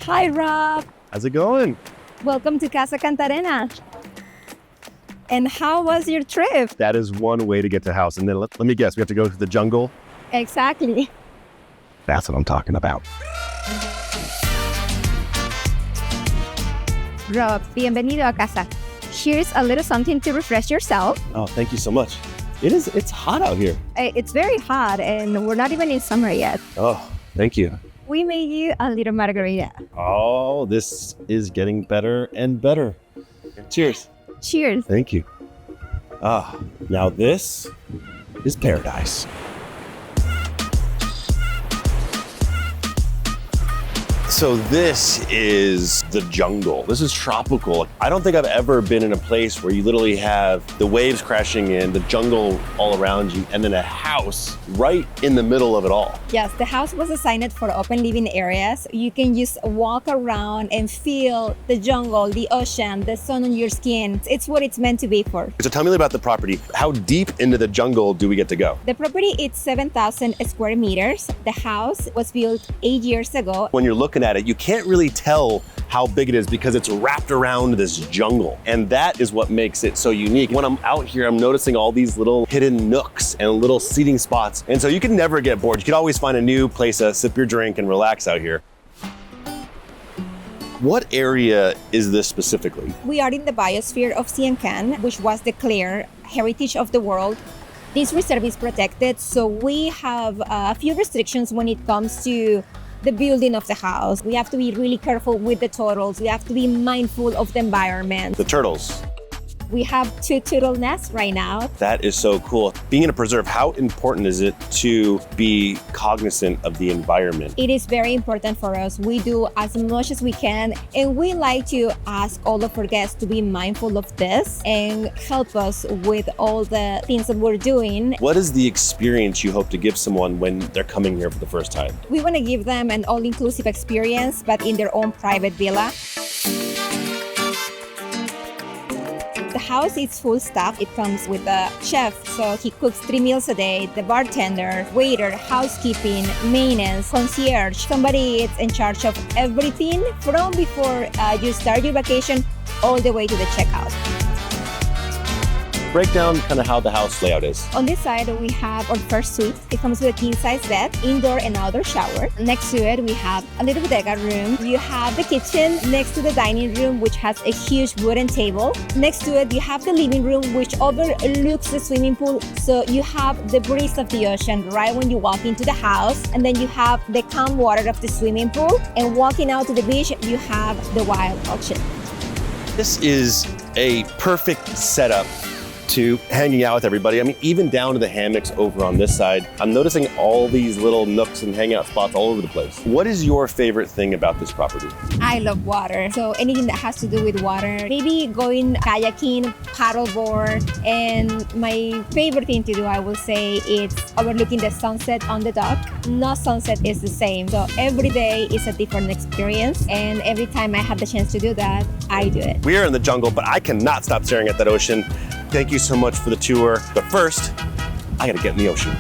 Hi, Rob. How's it going? Welcome to Casa Cantarena. And how was your trip? That is one way to get to the house. And then let me guess, we have to go to the jungle? Exactly. That's what I'm talking about. Rob, bienvenido a casa. Here's a little something to refresh yourself. Oh, thank you so much. It's hot out here. It's very hot and we're not even in summer yet. Oh, thank you. We made you a little margarita. Oh, this is getting better and better. Cheers. Cheers. Thank you. Now this is paradise. So this is the jungle. This is tropical. I don't think I've ever been in a place where you literally have the waves crashing in, the jungle all around you, and then a house right in the middle of it all. Yes, the house was designed for open living areas. You can just walk around and feel the jungle, the ocean, the sun on your skin. It's what it's meant to be for. So tell me about the property. How deep into the jungle do we get to go? The property is 7,000 square meters. The house was built 8 years ago. When you're looking at it, you can't really tell how big it is because it's wrapped around this jungle. And that is what makes it so unique. When I'm out here, I'm noticing all these little hidden nooks and little seating spots. And so you can never get bored. You can always find a new place to sip your drink and relax out here. What area is this specifically? We are in the biosphere of Sian Ka'an, which was declared Heritage of the World. This reserve is protected, so we have a few restrictions when it comes to the building of the house. We have to be really careful with the turtles. We have to be mindful of the environment. The turtles. We have 2 turtle nests right now. That is so cool. Being in a preserve, how important is it to be cognizant of the environment? It is very important for us. We do as much as we can, and we like to ask all of our guests to be mindful of this and help us with all the things that we're doing. What is the experience you hope to give someone when they're coming here for the first time? We want to give them an all-inclusive experience, but in their own private villa. The house is full staff. It comes with a chef, so he cooks 3 meals a day, the bartender, waiter, housekeeping, maintenance, concierge. Somebody is in charge of everything from before you start your vacation all the way to the checkout. Break down kind of how the house layout is. On this side, we have our first suite. It comes with a king-size bed, indoor and outdoor shower. Next to it, we have a little bodega room. You have the kitchen next to the dining room, which has a huge wooden table. Next to it, you have the living room, which overlooks the swimming pool. So you have the breeze of the ocean right when you walk into the house. And then you have the calm water of the swimming pool. And walking out to the beach, you have the wild ocean. This is a perfect setup to hanging out with everybody. I mean, even down to the hammocks over on this side. I'm noticing all these little nooks and hangout spots all over the place. What is your favorite thing about this property? I love water. So anything that has to do with water, maybe going kayaking, paddleboard, and my favorite thing to do, I will say, is overlooking the sunset on the dock. No sunset is the same. So every day is a different experience. And every time I have the chance to do that, I do it. We are in the jungle, but I cannot stop staring at that ocean. Thank you so much for the tour. But first, I gotta get in the ocean.